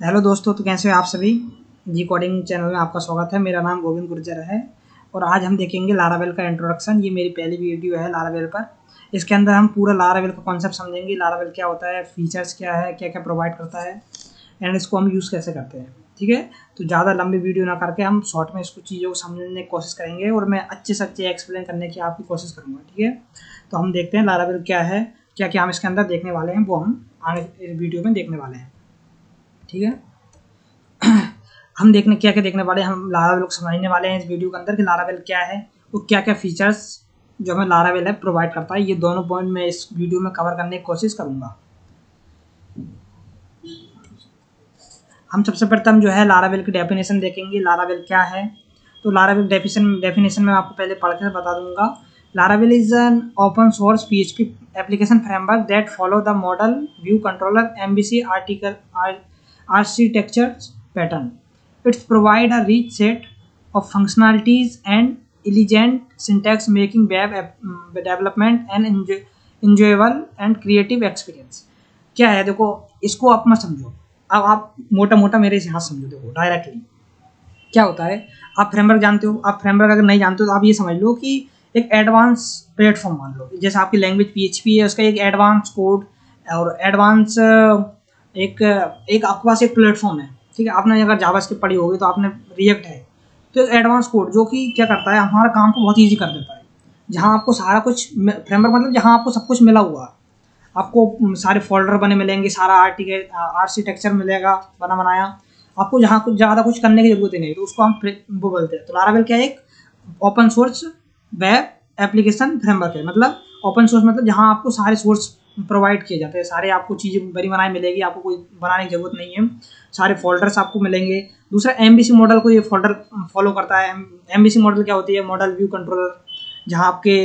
Hello दोस्तों, तो कैसे हो आप सभी। जी कोडिंग चैनल में आपका स्वागत है। मेरा नाम गोविंद गुर्जर है और आज हम देखेंगे लारावेल का इंट्रोडक्शन। ये मेरी पहली वीडियो है लारावेल पर। इसके अंदर हम पूरा लारावेल का कॉन्सेप्ट समझेंगे। लारावेल क्या होता है, फीचर्स क्या है, क्या क्या प्रोवाइड करता है एंड इसको हम यूज़ कैसे करते हैं। ठीक है, तो ज़्यादा लंबी वीडियो ना करके हम शॉर्ट में इसको चीज़ों को समझने की कोशिश करेंगे और मैं अच्छे से अच्छे एक्सप्लेन करने की आपकी कोशिश करूँगा। ठीक है, तो हम देखते हैं लारावेल क्या है, क्या क्या हम इसके अंदर देखने वाले हैं, वो हम आगे इस वीडियो में देखने वाले हैं। ठीक है, हम देखने क्या क्या देखने वाले हैं, हम लारावेल को समझने वाले हैं इस वीडियो के अंदर कि लारावेल क्या है और क्या क्या फीचर्स जो हमें लारावेल है प्रोवाइड करता है। ये दोनों पॉइंट मैं इस वीडियो में कवर करने की कोशिश करूंगा। हम सबसे प्रथम जो है लारावेल की डेफिनेशन देखेंगे। लारावेल क्या है, तो लारावेल डेफिनेशन में आपको पहले पढ़ के बता दूंगा। Laravel is an open source PHP application framework that follow the model view controller MVC article architecture pattern. It provides a rich set of functionalities and elegant syntax, making web development an enjoyable and creative experience. क्या है, देखो इसको आप मत समझो, अब आप मोटा मोटा मेरे यहाँ समझो। देखो डायरेक्टली क्या होता है, आप फ्रेमवर्क जानते हो। आप फ्रेमवर्क अगर नहीं जानते हो तो आप ये समझ लो कि एक एडवांस प्लेटफॉर्म मान लो, जैसे आपकी लैंग्वेज PHP है, उसका एक एडवांस कोड और एडवांस एक एक आपके पास एक प्लेटफॉर्म है। ठीक है, आपने अगर जावास्क्रिप्ट पढ़ी होगी तो आपने रिएक्ट है, तो एक एडवांस कोड जो कि क्या करता है, हमारा काम को बहुत ईजी कर देता है। जहाँ आपको सारा कुछ फ्रेमवर्क मतलब जहाँ आपको सब कुछ मिला हुआ है, आपको सारे फोल्डर बने मिलेंगे, सारा आर्किटेक्चर मिलेगा बना बनाया, आपको जहाँ कुछ ज़्यादा कुछ करने की जरूरत ही नहीं, तो उसको हम वो बोलते हैं। तो लारावेल क्या है, एक open source web application framework है। मतलब ओपन सोर्स मतलब जहाँ आपको सारे सोर्स प्रोवाइड किए जाते हैं, सारे आपको चीज़ें बड़ी बनाई मिलेगी, आपको कोई बनाने की जरूरत नहीं है, सारे फोल्डर्स आपको मिलेंगे। दूसरा MVC मॉडल को ये फोल्डर फॉलो करता है। MVC मॉडल क्या होती है, मॉडल व्यू कंट्रोलर, जहाँ आपके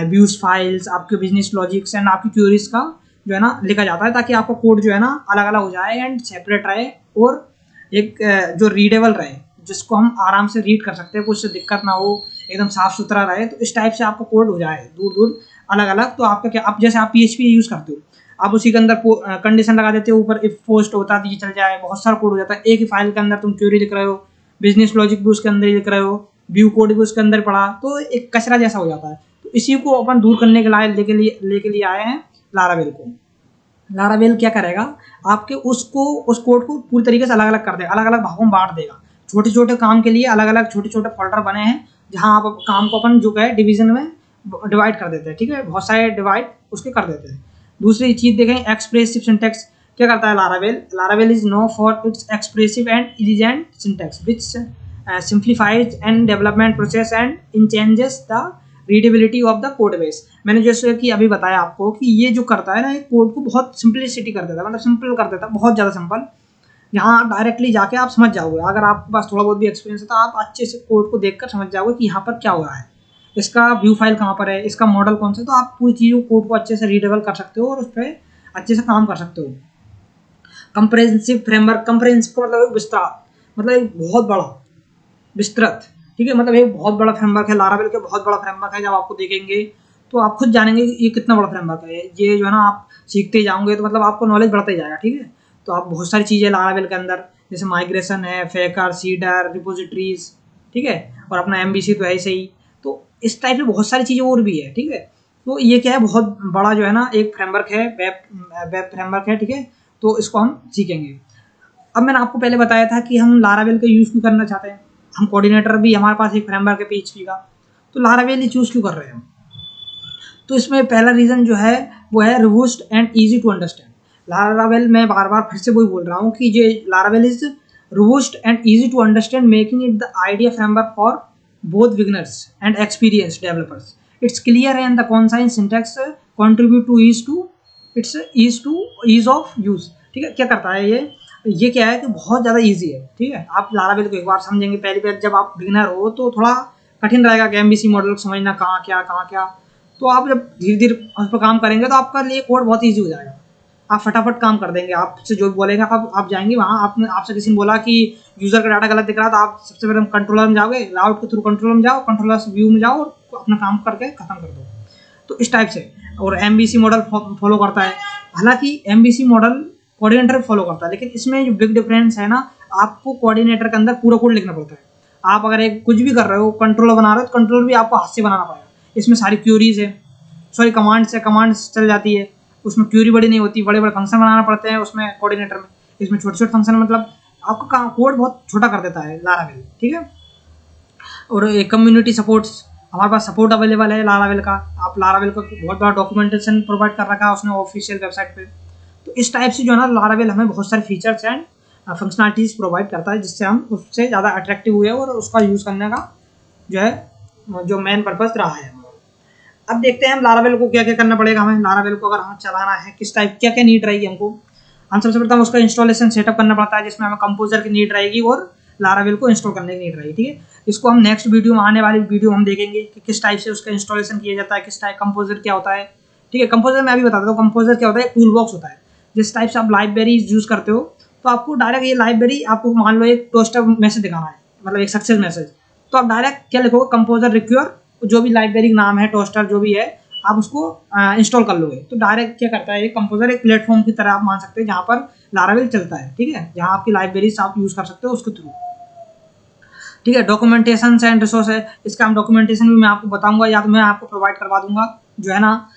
व्यूज फाइल्स, आपके बिजनेस लॉजिक्स एंड आपकी क्यूरीज का जो है ना लिखा जाता है, ताकि आपका कोड जो है ना अलग अलग हो जाए एंड सेपरेट रहे और एक जो रीडेबल रहे, जिसको हम आराम से रीड कर सकते हैं, कुछ दिक्कत ना हो, एकदम साफ सुथरा रहे। तो इस टाइप से आपका कोड हो जाए दूर दूर अलग अलग। तो आपका क्या, आप जैसे आप PHP यूज़ करते हो, आप उसी के अंदर कंडीशन लगा देते हो, ऊपर इफ पोस्ट होता है तो ये चल जाए, बहुत सारा कोड हो जाता है। एक ही फाइल के अंदर तुम क्यूरी लिख रहे हो, बिजनेस लॉजिक भी उसके अंदर ही लिख रहे हो, व्यू कोड भी उसके अंदर पड़ा, तो एक कचरा जैसा हो जाता है। तो इसी को अपन दूर करने के लिए लेके लिए आए हैं लारावेल को। लारावेल क्या करेगा, आपके उसको उस कोड को पूरी तरीके से अलग अलग कर देगा, अलग अलग भागों में बांट देगा। छोटे छोटे काम के लिए अलग अलग छोटे छोटे फोल्डर बने हैं, जहाँ आप काम को अपन जो है डिवीजन में डिवाइड कर देते हैं। ठीक है, बहुत सारे डिवाइड उसके कर देते हैं। दूसरी चीज़ देखें, एक्सप्रेसिव सिंटैक्स क्या करता है Laravel. Laravel is no for its expressive and elegant syntax which simplifies and development process and in changes the readability of the code base. मैंने जैसे कि अभी बताया आपको कि ये जो करता है ना, ये कोड को बहुत सिंपलिसिटी कर देता है, मतलब सिंपल कर देता है, बहुत ज़्यादा सिंपल। यहाँ आप डायरेक्टली जाके आप समझ जाओगे, अगर आपके पास थोड़ा बहुत भी एक्सपीरियंस है तो आप अच्छे से कोड को देखकर समझ जाओगे कि यहाँ पर क्या हो रहा है, इसका व्यू फाइल कहाँ पर है, इसका मॉडल कौन सा है। तो आप पूरी चीज़ों कोड को अच्छे से रीडेबल कर सकते हो और उस पर अच्छे से काम कर सकते हो। कंप्रेहेंसिव फ्रेमवर्क, कंप्रेहेंसिव का मतलब विस्तार, मतलब एक बहुत बड़ा विस्तृत। ठीक है, मतलब ये बहुत बड़ा फ्रेमवर्क है, लारावेल का बहुत बड़ा फ्रेमवर्क है। जब आपको देखेंगे तो आप खुद जानेंगे कि ये कितना बड़ा फ्रेमवर्क है। ये जो है ना, आप सीखते जाओगे तो मतलब आपको नॉलेज बढ़ता ही जाएगा। ठीक है, तो आप बहुत सारी चीज़ें लारावेल के अंदर, जैसे माइग्रेशन है, फेकर, सीडर, रिपोजिटरीज, ठीक है, और अपना MVC तो है ही सही। तो इस टाइप से बहुत सारी चीज़ें और भी है। ठीक है, तो ये क्या है, बहुत बड़ा जो है ना एक फ्रेमवर्क है, वेब फ्रेमवर्क है। ठीक है, तो इसको हम सीखेंगे। अब मैंने आपको पहले बताया था कि हम लारावेल का यूज़ क्यों करना चाहते हैं। हम कोऑर्डिनेटर भी, हमारे पास एक फ्रेमवर्क है PHP का, तो लारावेल ही चूज़ क्यों कर रहे हैं हम। तो इसमें पहला रीज़न जो है वो है robust and easy to understand. Laravel, मैं बार बार फिर से वही बोल रहा हूँ कि ये Laravel is robust and easy to understand, making it the idea framework for both beginners and experience developers. It's clear and the concise syntax contribute to ease of use. ठीक है, क्या करता है ये क्या है कि बहुत ज़्यादा ईजी है। ठीक है, आप लारावेल को एक बार समझेंगे, पहली बार जब आप बिगिनर हो तो थोड़ा कठिन रहेगा कि MVC मॉडल को समझना, कहाँ क्या। तो आप जब धीरे धीरे उस पर काम करेंगे तो आपका लिए कोड बहुत ईजी हो जाएगा, आप फटाफट काम कर देंगे। आपसे जो भी बोलेंगे आप जाएंगे वहाँ, आपसे किसी ने बोला कि यूज़र का डाटा गलत दिख रहा था, आप सबसे पहले कंट्रोलर में जाओगे, राउट के थ्रू कंट्रोलर में जाओ, कंट्रोलर से व्यू में जाओ और अपना काम करके खत्म कर दो। तो इस टाइप से, और MVC मॉडल फॉलो करता है। हालांकि MVC मॉडल कोऑर्डिनेटर फॉलो करता है। लेकिन इसमें जो बिग डिफरेंस है ना, आपको कोऑर्डिनेटर के अंदर पूरा कोड लिखना पड़ता है। आप अगर एक कुछ भी कर रहे हो, कंट्रोलर बना रहे हो, तो कंट्रोलर भी आपको हाथ से बनाना पड़ेगा। इसमें सारी क्यूरीज है, सॉरी कमांड्स है, कमांड्स चल जाती है। उसमें क्यूरी बड़ी नहीं होती, बड़े बड़े फंक्शन बनाना पड़ते हैं उसमें कोऑर्डिनेटर में। इसमें छोटे छोटे फंक्शन, मतलब आपका कोड बहुत छोटा कर देता है लारावेल, ठीक है। और एक कम्युनिटी सपोर्ट्स, हमारे पास सपोर्ट अवेलेबल है लारावेल का। आप लारावेल का बहुत बड़ा डॉक्यूमेंटेशन प्रोवाइड कर रखा है उसने ऑफिशियल वेबसाइट पे। तो इस टाइप से जो है ना, लारावेल हमें बहुत सारे फीचर्स एंड फंक्शनलिटीज़ प्रोवाइड करता है, जिससे हम उससे ज़्यादा अट्रैक्टिव हुए और उसका यूज़ करने का जो है जो मेन पर्पज़ रहा है। अब देखते हैं हम लारावेल को क्या क्या करना पड़ेगा हमें। लारावेल को अगर हमें चलाना है, किस टाइप क्या क्या नीड रहेगी हमको। हम सबसे प्रथम उसका इंस्टॉलेशन सेटअप करना पड़ता है, जिसमें हमें कंपोजर की नीड रहेगी और लारावेल को इंस्टॉल करने की नीड रहेगी, ठीक है। इसको हम नेक्स्ट वीडियो में, आने वाली वीडियो हम देखेंगे कि किस टाइप से उसका इंस्टॉलेशन किया जाता है, किस टाइप कंपोजर क्या होता है, ठीक है। कंपोजर मैं अभी बता देता हूँ। कंपोजर क्या होता है, एक टूल बॉक्स होता है। जिस टाइप से आप लाइब्रेरीज यूज़ करते हो, तो आपको डायरेक्ट ये लाइब्रेरी, आपको मान लो एक टोस्टर मैसेज दिखाना है, मतलब एक सक्सेस मैसेज, तो आप डायरेक्ट क्या लिखोगे, कंपोजर रिक्योर, जो भी लाइब्रेरी का नाम है, टोस्टर जो भी है, आप उसको इंस्टॉल कर लोगे। तो डायरेक्ट क्या करता है, ये कंपोजर एक प्लेटफॉर्म की तरह आप मान सकते हैं, जहाँ पर लारावेल चलता है, ठीक है, जहाँ आपकी लाइब्रेरीज आप यूज़ कर सकते हो उसके थ्रू, ठीक है। डॉक्यूमेंटेशन एंड रिसोर्स है, इसका हम डॉक्यूमेंटेशन भी मैं आपको बताऊंगा, या तो मैं आपको प्रोवाइड करवा दूंगा जो है ना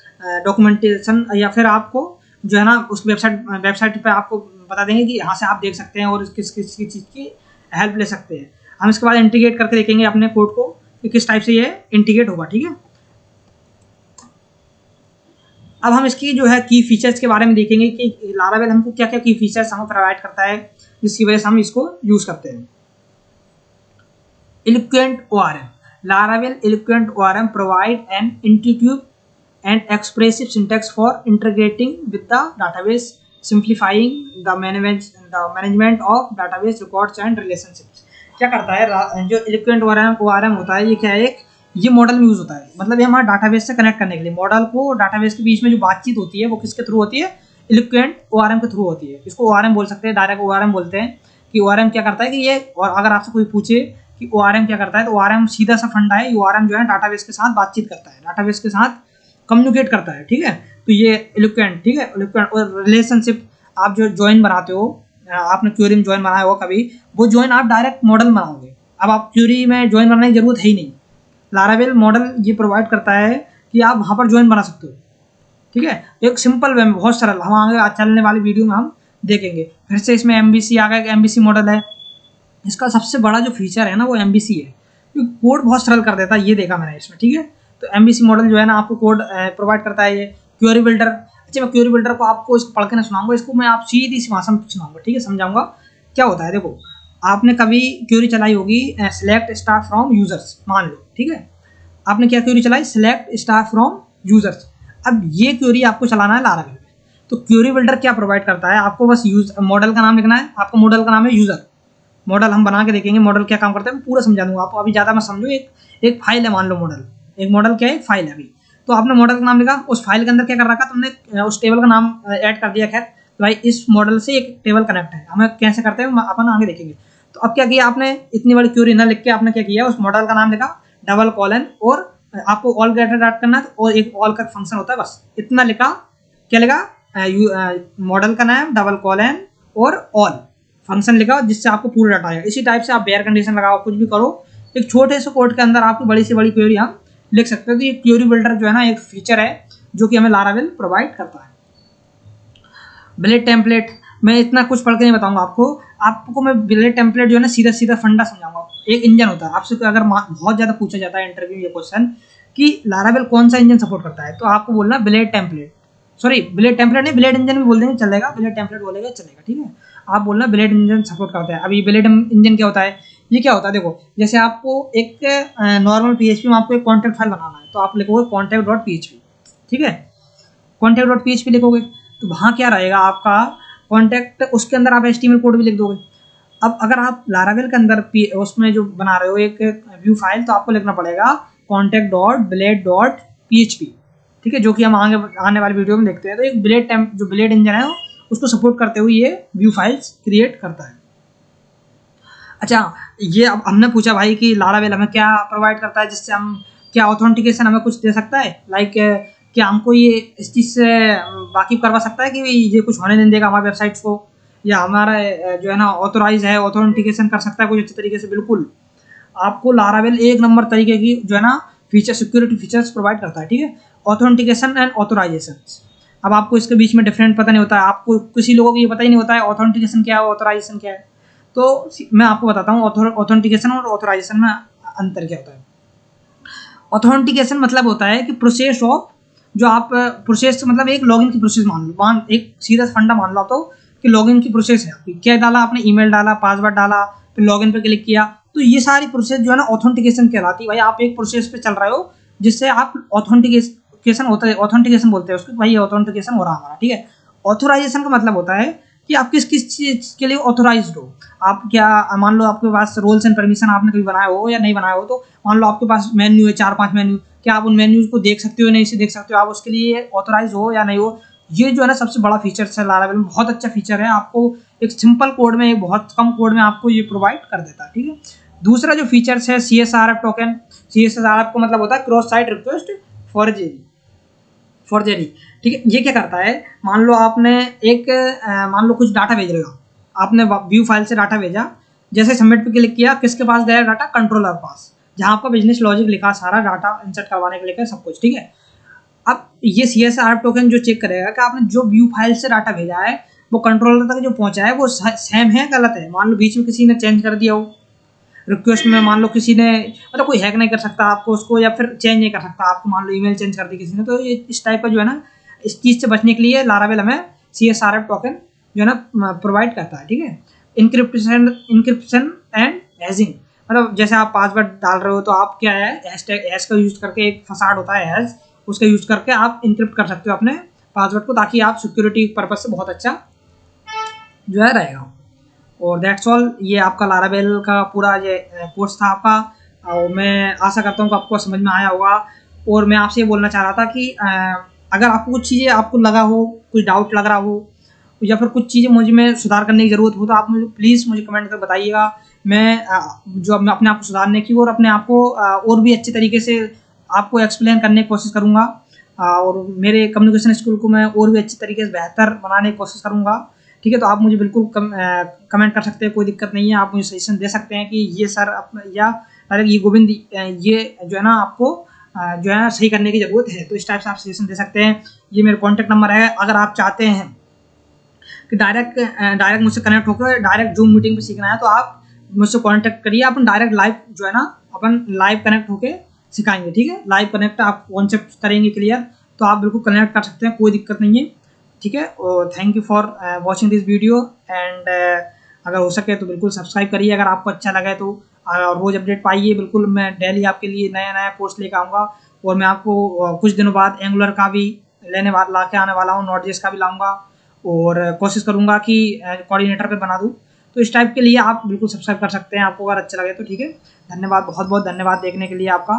डॉक्यूमेंटेशन, या फिर आपको जो है ना उस वेबसाइट पे आपको बता देंगे कि यहाँ से आप देख सकते हैं और किस किस चीज़ की हेल्प ले सकते हैं। हम इसके बाद इंटीग्रेट करके देखेंगे अपने कोड को कि किस टाइप से ये इंटीग्रेट होगा, ठीक है। अब हम इसकी जो है की फीचर्स के बारे में देखेंगे कि लारावेल हमको क्या क्या की फीचर्स हमें प्रोवाइड करता है, जिसकी वजह से हम इसको यूज़ करते हैं। Eloquent ORM. Laravel Eloquent ORM provide an intuitive and expressive syntax for integrating with the database, simplifying the management of database records and relationships. क्या करता है जो Eloquent ORM होता है, ये क्या है, ये मॉडल में यूज होता है। मतलब ये हमारे डाटाबेस से कनेक्ट करने के लिए, मॉडल को डाटाबेस के बीच में जो बातचीत होती है वो किसके थ्रू होती है, Eloquent ORM के थ्रू होती है। इसको ORM बोल सकते हैं, डायरेक्ट ORM बोलते हैं कि ORM क्या करता है कि ये, और अगर आपसे कोई पूछे कि ORM क्या करता है, तो ORM सीधा सा फंडा है। ORM जो है डाटाबेस के साथ बातचीत करता है, डाटाबेस के साथ कम्युनिकेट करता है, ठीक है। तो ये Eloquent, ठीक है, Eloquent। और रिलेशनशिप, आप जो ज्वाइन बनाते हो, आपने क्यूरी में ज्वाइन बनाया हो कभी, वो ज्वाइन आप डायरेक्ट मॉडल बनाओगे। अब आप क्यूरी में ज्वाइन बनाने की जरूरत है ही नहीं, लारावेल मॉडल ये प्रोवाइड करता है कि आप वहाँ पर ज्वाइन बना सकते हो, ठीक है। एक सिंपल वे में, बहुत सरल, हम आगे चलने वाली वीडियो में हम देखेंगे। फिर से इसमें MVC आ गया, MVC मॉडल है। इसका सबसे बड़ा जो फीचर है ना, वो MVC है, क्योंकि कोड बहुत सरल कर देता है, ये देखा मैंने इसमें, ठीक है। तो MVC मॉडल जो है ना, आपको कोड प्रोवाइड करता है। ये क्यूरी बिल्डर, अच्छा मैं क्यूरी बिल्डर को आपको इसको पढ़ के ना सुनाऊंगा, इसको मैं आप सीधी सी भाषा में सुनाऊंगा, ठीक है, समझाऊंगा क्या होता है। देखो, आपने कभी क्यूरी चलाई होगी, सेलेक्ट स्टार फ्रॉम यूजर्स, मान लो, ठीक है, आपने क्या क्यूरी चलाई, सेलेक्ट स्टार फ्रॉम यूजर्स। अब ये क्यूरी आपको चलाना है लारावेल में। तो क्यूरी बिल्डर क्या प्रोवाइड करता है, आपको बस मॉडल का नाम लिखना है। आपका मॉडल का नाम है यूजर, मॉडल हम बना के देखेंगे मॉडल क्या काम करता है, मैं पूरा समझा दूंगा आपको, अभी ज़्यादा मत समझो। एक फाइल है, मान लो मॉडल, एक मॉडल क्या है, एक फाइल है। अभी तो आपने मॉडल का नाम लिखा, उस फाइल के अंदर क्या कर रखा, तुमने उस टेबल का नाम ऐड कर दिया। खैर, तो भाई इस मॉडल से एक टेबल कनेक्ट है, हमें कैसे करते हैं अपन आगे देखेंगे। तो अब क्या किया आपने, इतनी बड़ी क्यूरी ना लिख के आपने क्या किया, उस मॉडल का नाम लिखा, डबल कॉलन, और आपको ऑल गेटर ऐड करना है, और एक ऑल का फंक्शन होता है, बस इतना लिखा। क्या लिखा, मॉडल का नाम, डबल कॉलन और ऑल फंक्शन लिखा, जिससे आपको पूरा डाटा आएगा। इसी टाइप से आप बेयर कंडीशन लगाओ, कुछ भी करो, एक छोटे से कोड के अंदर आपकी बड़ी से बड़ी क्वेरी हम लिख सकते हो। तो ये क्वेरी बिल्डर जो है ना, एक फीचर है जो कि हमें लारावेल प्रोवाइड करता है। बुलेट टेम्पलेट, मैं इतना कुछ पढ़ के नहीं बताऊंगा आपको मैं बुलेट टेम्पलेट जो है ना, सीधा सीधा फंडा समझाऊंगा। एक इंजन होता है, आपसे अगर बहुत ज़्यादा पूछा जाता है इंटरव्यू ये क्वेश्चन कि लारावेल कौन सा इंजन सपोर्ट करता है, तो आपको बोलना bullet template, sorry bullet template नहीं, बुलेट इंजन भी बोल देंगे चलेगा, बुलेट टेम्पलेट बोलेगा चलेगा, ठीक है। आप बोलना बुलेट इंजन सपोर्ट करता है। अभी बुलेट इंजन क्या होता है, ये क्या होता है, देखो जैसे आपको एक नॉर्मल PHP में आपको एक कॉन्टैक्ट फाइल बनाना है, तो आप लिखोगे contact.php, ठीक है, contact.php लिखोगे, तो वहाँ क्या रहेगा आपका कॉन्टैक्ट, उसके अंदर आप HTML कोड भी लिख दोगे। अब अगर आप लारावेल के अंदर उसमें जो बना रहे हो एक व्यू फाइल, तो आपको लिखना पड़ेगा contact.blade.php, ठीक है, जो कि हम आने वाली वीडियो में देखते हैं। तो एक जो ब्लेड इंजन है उसको सपोर्ट करते हुए ये व्यू फाइल्स क्रिएट करता है। अच्छा, ये अब हमने पूछा भाई कि लारावेल हमें क्या प्रोवाइड करता है, जिससे हम क्या ऑथेंटिकेशन हमें कुछ दे सकता है, लाइक क्या हमको ये इस चीज़ से वाकिफ़ करवा सकता है कि ये कुछ होने नहीं देगा हमारे वेबसाइट्स को, या हमारा जो है ना ऑथोराइज है, ऑथेंटिकेशन कर सकता है कुछ अच्छे तरीके से? बिल्कुल, आपको लारावेल एक नंबर तरीके की जो है ना फीचर, सिक्योरिटी फीचर्स प्रोवाइड करता है, ठीक है। ऑथेंटिकेशन एंड ऑथोराइजेशन, अब आपको इसके बीच में डिफरेंट पता नहीं होता है, आपको किसी लोगों को ये पता ही नहीं होता है ऑथेंटिकेशन क्या है, ऑथोराइजेशन क्या है। तो मैं आपको बताता हूँ ऑथेंटिकेशन और ऑथोराइजेशन में अंतर क्या होता है। ऑथेंटिकेशन मतलब होता है कि प्रोसेस ऑफ, जो आप प्रोसेस मतलब एक लॉगिन की प्रोसेस मान लो, एक सीधा फंडा मान लो तो कि लॉगिन की प्रोसेस है आपकी, क्या डाला आपने, ईमेल डाला, पासवर्ड डाला, फिर लॉगिन पे क्लिक किया, तो ये सारी प्रोसेस जो है ना ऑथेंटिकेशन कहलाती है। भाई आप एक प्रोसेस पे चल रहे हो जिससे आप ऑथेंटिकेशन होता है, ऑथेंटिकेशन बोलते हैं उसको, भाई ऑथेंटिकेशन हो रहा है हमारा, ठीक है। ऑथोराइजेशन का मतलब होता है कि आप किस किस चीज़ के लिए ऑथोराइज्ड हो। आप क्या, मान लो आपके पास रोल्स एंड परमिशन आपने कभी बनाया हो या नहीं बनाया हो, तो मान लो आपके पास मेन्यू है, 4-5 मेन्यू, क्या आप उन मेन्यूज को देख सकते हो, नहीं से देख सकते हो, आप उसके लिए ऑथोराइज हो या नहीं हो। ये जो है ना सबसे बड़ा फीचर है लारावेल में, बहुत अच्छा फीचर है, आपको एक सिंपल कोड में, एक बहुत कम कोड में आपको ये प्रोवाइड कर देता है, ठीक है। दूसरा जो फीचर्स है CSRF टोकन, CSRF का मतलब होता है क्रॉस साइट रिक्वेस्ट फॉरजेरी, ठीक है। ये क्या करता है, मान लो आपने मान लो कुछ डाटा भेज रहे हो, आपने व्यू फाइल से डाटा भेजा, जैसे सबमिट पे क्लिक किया, किसके पास गया डाटा, कंट्रोलर पास, जहाँ आपका बिजनेस लॉजिक लिखा, सारा डाटा इंसर्ट करवाने के लिए सब कुछ, ठीक है। अब ये CSRF टोकन जो चेक करेगा कि आपने जो व्यू फाइल से डाटा भेजा है वो कंट्रोलर तक जो पहुंचा है वो सेम है, गलत है। मान लो बीच में किसी ने चेंज कर दिया हो रिक्वेस्ट में, मान लो किसी ने, मतलब कोई हैक नहीं कर सकता आपको उसको, या फिर चेंज नहीं कर सकता आपको, मान लो ईमेल चेंज कर दी किसी ने, तो ये इस टाइप का जो है ना, इस चीज़ से बचने के लिए लारावेल हमें CSRF टोकन जो है ना प्रोवाइड करता है, ठीक है। इंक्रिप्शन एंड हैशिंग, मतलब जैसे आप पासवर्ड डाल रहे हो तो आप क्या है, हैश का यूज करके, एक फसाड होता है हैश, उसका यूज करके आप इंक्रिप्ट कर सकते हो अपने पासवर्ड को, ताकि आप सिक्योरिटी पर्पज से बहुत अच्छा जो है रहेगा। और दैट्स ऑल, ये आपका लारावेल का पूरा ये कोर्स था आपका, और मैं आशा करता हूँ कि आपको समझ में आया होगा। और मैं आपसे ये बोलना चाह रहा था कि अगर आपको कुछ चीज़ें आपको लगा हो, कोई डाउट लग रहा हो, या फिर कुछ चीज़ें मुझे में सुधार करने की ज़रूरत हो, तो आप मुझे प्लीज़ मुझे कमेंट कर बताइएगा। मैं जो मैं अपने आप को सुधारने की और अपने आप को और भी अच्छे तरीके से आपको एक्सप्लेन करने की कोशिश करूँगा, और मेरे कम्युनिकेशन स्किल को मैं और भी अच्छे तरीके से बेहतर बनाने की कोशिश करूँगा, ठीक है। तो आप मुझे बिल्कुल कमेंट कर सकते हैं, कोई दिक्कत नहीं है, आप मुझे सजेशन दे सकते हैं कि ये सर या डायरेक्ट ये गोविंद, ये जो है ना आपको जो है सही करने की ज़रूरत है, तो इस टाइप से आप सजेशन दे सकते हैं। ये मेरा कॉन्टैक्ट नंबर है, अगर आप चाहते हैं कि डायरेक्ट मुझसे कनेक्ट होकर डायरेक्ट जूम मीटिंग पे सीखना है, तो आप मुझसे कॉन्टैक्ट करिए, अपन डायरेक्ट लाइव जो है ना, अपन लाइव कनेक्ट होके सिखाएंगे, ठीक है। लाइव कनेक्ट आप कॉन्सेप्ट करेंगे क्लियर, तो आप बिल्कुल कनेक्ट कर सकते हैं, कोई दिक्कत नहीं है, ठीक है। और thank you for watching this video, and अगर हो सके तो बिल्कुल सब्सक्राइब करिए अगर आपको अच्छा लगे तो, रोज़ अपडेट पाइए। बिल्कुल मैं डेली आपके लिए नया नया कोर्स लेकर आऊँगा, और मैं आपको कुछ दिनों बाद एंगुलर का भी ला के आने वाला हूँ, नोट.js का भी लाऊंगा, और कोशिश करूँगा कि कोऑर्डिनेटर पे बना दूँ। तो इस टाइप के लिए आप बिल्कुल सब्सक्राइब कर सकते हैं, आपको अगर अच्छा लगे तो, ठीक है। धन्यवाद, बहुत बहुत धन्यवाद देखने के लिए आपका।